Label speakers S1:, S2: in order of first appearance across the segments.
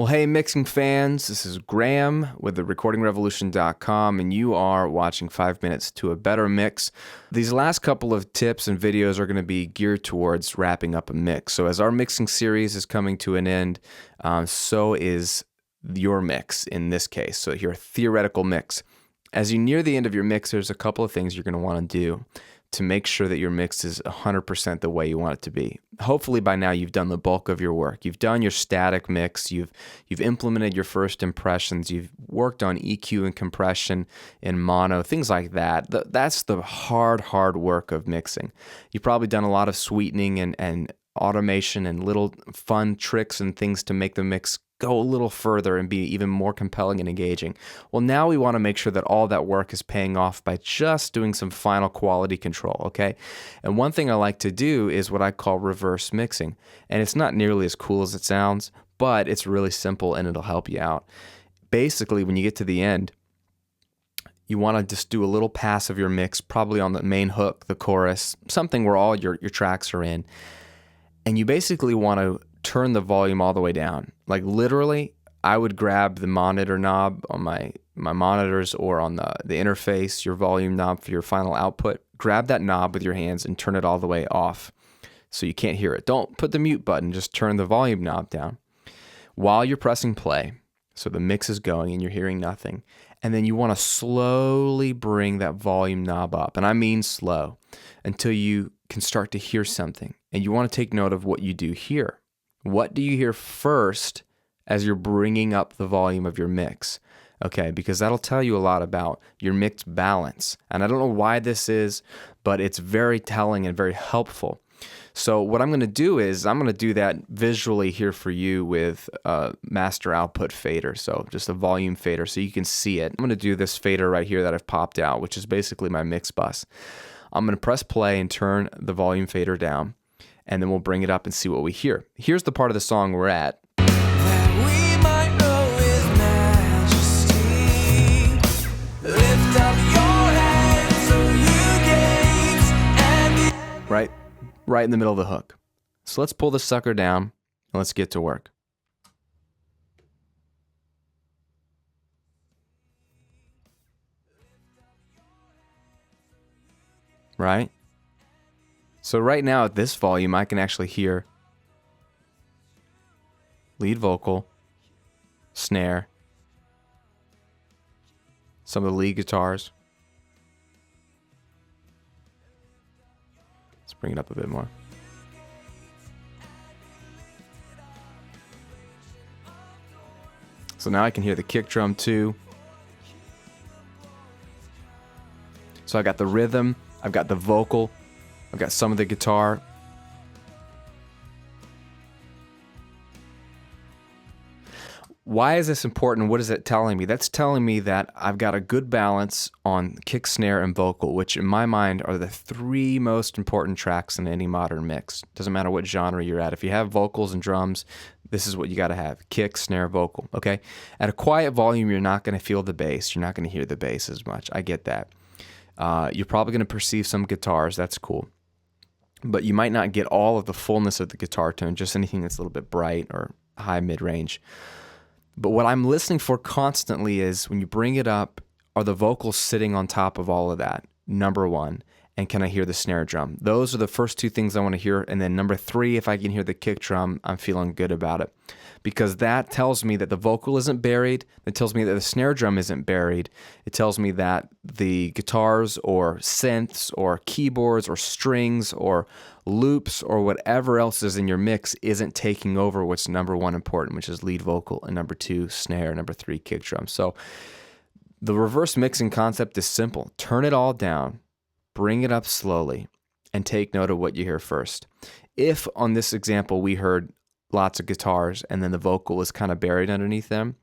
S1: Well, hey, mixing fans, this is Graham with the recordingrevolution.com, and you are watching 5 Minutes to a Better Mix. These last couple of tips and videos are going to be geared towards wrapping up a mix. So as our mixing series is coming to an end, so is your mix in this case, so your theoretical mix. As you near the end of your mix, there's a couple of things you're going to want to do to make sure that your mix is 100% the way you want it to be. Hopefully by now you've done the bulk of your work. You've done your static mix, you've implemented your first impressions, you've worked on EQ and compression in mono, things like that. That's the hard work of mixing. You've probably done a lot of sweetening and automation and little fun tricks and things to make the mix go a little further and be even more compelling and engaging. Well, now we want to make sure that all that work is paying off by just doing some final quality control, okay? And one thing I like to do is what I call reverse mixing. And it's not nearly as cool as it sounds, but it's really simple and it'll help you out. Basically, when you get to the end, you want to just do a little pass of your mix, probably on the main hook, the chorus, something where all your tracks are in. And you basically want to turn the volume all the way down. Like literally, I would grab the monitor knob on my monitors or on the interface, your volume knob for your final output. Grab that knob with your hands and turn it all the way off so you can't hear it. Don't put the mute button, just turn the volume knob down while you're pressing play. So the mix is going and you're hearing nothing. And then you want to slowly bring that volume knob up. And I mean slow, until you can start to hear something. And you want to take note of what you do hear. What do you hear first as you're bringing up the volume of your mix? Okay, because that'll tell you a lot about your mix balance. And I don't know why this is, but it's very telling and very helpful. So what I'm going to do is I'm going to do that visually here for you with a master output fader. So just a volume fader so you can see it. I'm going to do this fader right here that I've popped out, which is basically my mix bus. I'm going to press play and turn the volume fader down, and then we'll bring it up and see what we hear. Here's the part of the song we're at. Right in the middle of the hook. So let's pull this sucker down and let's get to work. Right? So right now at this volume, I can actually hear lead vocal, snare, some of the lead guitars. Let's bring it up a bit more. So now I can hear the kick drum too. So I got the rhythm, I've got the vocal, I've got some of the guitar. Why is this important? What is it telling me? That's telling me that I've got a good balance on kick, snare, and vocal, which in my mind are the three most important tracks in any modern mix. Doesn't matter what genre you're at. If you have vocals and drums, this is what you got to have. Kick, snare, vocal, okay? At a quiet volume, you're not going to feel the bass. You're not going to hear the bass as much. I get that. You're probably going to perceive some guitars. That's cool. But you might not get all of the fullness of the guitar tone, just anything that's a little bit bright or high mid-range. But what I'm listening for constantly is when you bring it up, are the vocals sitting on top of all of that? Number one. And can I hear the snare drum? Those are the first two things I want to hear. And then number three, if I can hear the kick drum, I'm feeling good about it. Because that tells me that the vocal isn't buried. It tells me that the snare drum isn't buried. It tells me that the guitars or synths or keyboards or strings or loops or whatever else is in your mix isn't taking over what's number one important, which is lead vocal, and number two, snare, number three, kick drum. So the reverse mixing concept is simple. Turn it all down, bring it up slowly, and take note of what you hear first. If on this example we heard lots of guitars and then the vocal was kind of buried underneath them,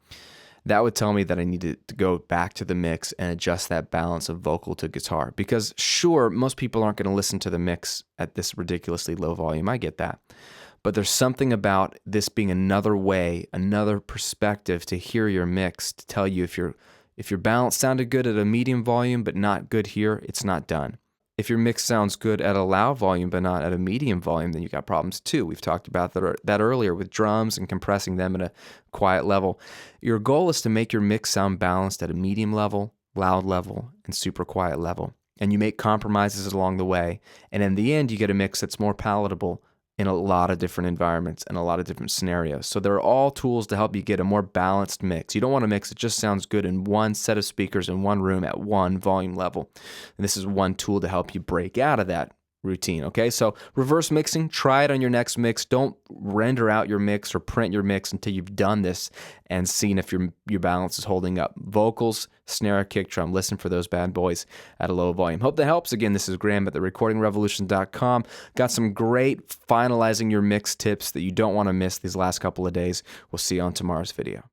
S1: that would tell me that I needed to go back to the mix and adjust that balance of vocal to guitar. Because sure, most people aren't going to listen to the mix at this ridiculously low volume. I get that. But there's something about this being another way, another perspective to hear your mix, to tell you if your balance sounded good at a medium volume but not good here, it's not done. If your mix sounds good at a loud volume but not at a medium volume, then you got problems too. We've talked about that earlier with drums and compressing them at a quiet level. Your goal is to make your mix sound balanced at a medium level, loud level, and super quiet level. And you make compromises along the way. And in the end, you get a mix that's more palatable in a lot of different environments and a lot of different scenarios. So they're all tools to help you get a more balanced mix. You don't want a mix that just sounds good in one set of speakers in one room at one volume level. And this is one tool to help you break out of that routine, okay? So reverse mixing, try it on your next mix. Don't render out your mix or print your mix until you've done this and seen if your balance is holding up. Vocals, snare, kick drum, listen for those bad boys at a low volume. Hope that helps. Again, this is Graham at therecordingrevolution.com. Got some great finalizing your mix tips that you don't want to miss these last couple of days. We'll see you on tomorrow's video.